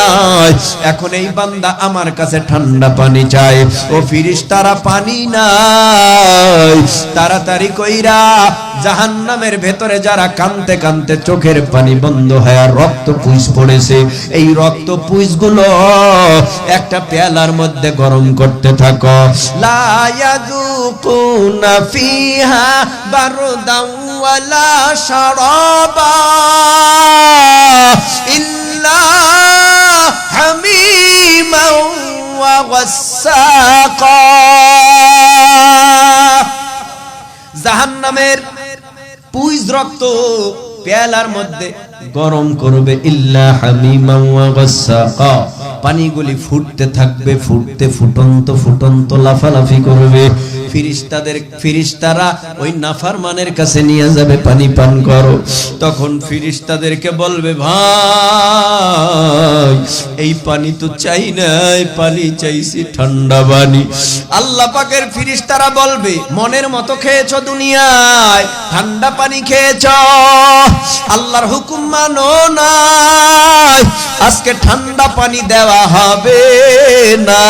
এখন এই বান্দা আমার কাছে ঠান্ডা পানি চায়। ও ফেরেশতারা পানি নাই, তাড়াতাড়ি কইরা জাহান্নামের ভেতরে যারা কাঁদতে কাঁদতে চোখের পানি বন্ধ হয়ে রক্ত পুঁজ পড়েছে, এই রক্ত পুঁজগুলো একটা পেয়ালার মধ্যে গরম করতে থাকো। লা ইয়াযুকুনা ফিহা বারদাও ওয়ালা শারাবা ইল্লা হামিমান ওয়া গাসসাকা। জাহান্নামের পুঁজ রক্ত পেয়ালার মধ্যে গরম করবে, ইল্লা হামিমান ওয়া গাসসাকা। পানিগুলি ফুটতে থাকবে, ফুটতে ফুটন্ত ফুটন্ত লাফালাফি করবে। ফেরেশতারা ওই নাফরমানের কাছে নিয়ে যাবে, পানি পান করো। তখন ফেরেশতাদেরকে বলবে, ভাই এই পানি তো চাই নাই, পানি চাইছি ঠান্ডা পানি। আল্লাহ পাকের ফেরেশতারা বলবে, মনের মতো খেয়েছো দুনিয়ায়, ঠান্ডা পানি খেয়েছো, আল্লাহর হুকুম মানো না, আজকে ঠান্ডা পানি দেওয়া হবে না,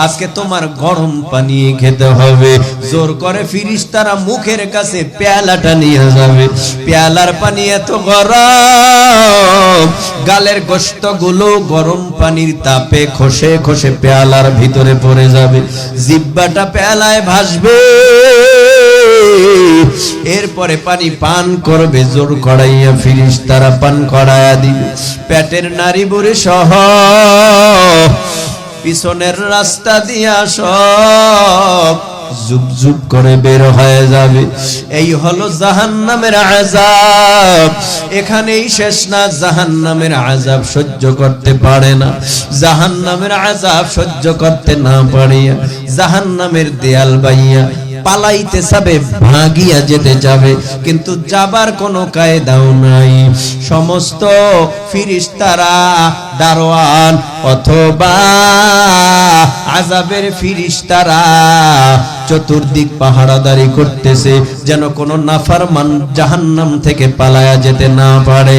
আজকে তোমার গরম পানি খেতে হবে। জোর করে ফেরেশতারা মুখের কাছে পেয়ালাটা নিয়ে যাবে, পেয়ালার পানি এত গরম, গালের গোশতগুলো গরম পানির তাপে খসে খসে পেয়ালার ভিতরে পড়ে যাবে, জিহ্বাটা পেয়ালায় ভাসবে, এরপরে পানি পান করবে, জোর করাইয়া ফেরেশতারা পান করায়া দিবে। পেটের নারী বুড়ি সহ পিছনের রাস্তা দিয়া সব জুব জুব করে বের হয়ে যাবে। এই হলো জাহান্নামের আযাব। এখানেই শেষ না, জাহান্নামের আযাব সহ্য করতে পারে না, জাহান্নামের আযাব সহ্য করতে না পারিয়া জাহান্নামের দেয়াল বাইয়া পালাইতে যাবে, ভাগিয়া যেতে যাবে, কিন্তু যাবার কোনো কায়দাও নাই। সমস্ত ফেরেশতারা দারোয়ান অথবা আযাবের ফেরেশতারা চতুর্দিক পাহারাদারি করতেছে, যেন কোনো নাফরমান জাহান্নাম থেকে পালায়া যেতে না পারে।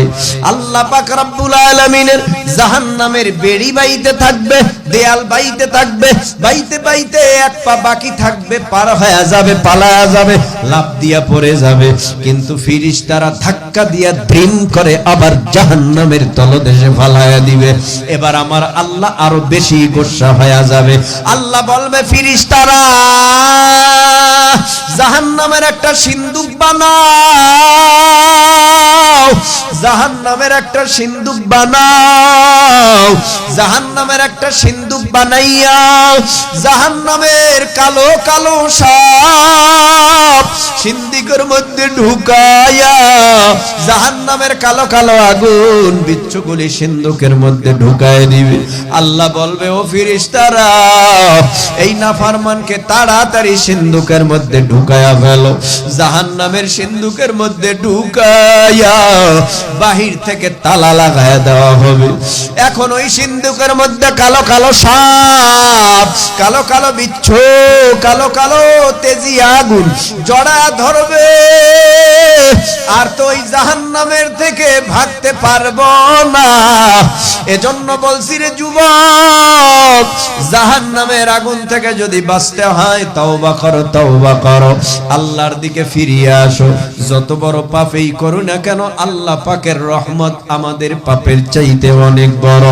আল্লাহ পাক রব্বুল আলামিনের জাহান্নামের বেড়ি বাইতে থাকবে, দেয়াল বাইতে থাকবে, বাইতে বাইতে এক পা বাকি থাকবে, পার হয়ে যাবে, পালায়া যাবে, লাফ দিয়া পড়ে যাবে, কিন্তু ফেরেশতারা ধাক্কা দিয়া ড্রিম করে আবার জাহান্নামের তলদেশে ফালায়া দিবে। এবার আমার আল্লাহ আরো বেশি গোসা হয়ে যাবে। আল্লাহ বলবে, ফেরেশতারা জাহান্নামের একটা সিন্দুক বানাও, জাহান্নামের একটা সিন্দুক বানাও, জাহান্নামের একটা সিন্দুক বানাইয়া জাহান্নামের কালো কালো সাপ সিন্দুকের মধ্যে ঢুকাইয়া জাহান্নামের কালো কালো আগুন বিচ্ছুগুলি সিন্দুকের মধ্যে ঢুকায় দিবে। আল্লাহ বলবে, ও ফেরেশতারা এই নাফরমানকে তাড়াতাড়ি সিন্দুকের মধ্যে ঢুকায়া ফেলো। জাহান্নামের সিন্দুকের মধ্যে ঢুকাইয়া বাহির থেকে তালা লাগায়া দেওয়া হবে। এখন ওই সিন্দুকের মধ্যে কালো কালো সাপ, কালো কালো বিচ্ছু, কালো কালো তেজি আগুন জড়া ধরবে, আর তো ওই জাহান্নামের থেকে ভাগতে পারবো না। এজন্য বলছি রে যুবক, জাহান্নামের আগুন থেকে যদি বাঁচতে হয় তওবা করো, তওবা করো, আল্লাহর দিকে ফিরিয়ে আসো। যত বড় পাপই করো না কেন, আল্লাহ পাকের রহমত আমাদের পাপের চাইতে অনেক বড়।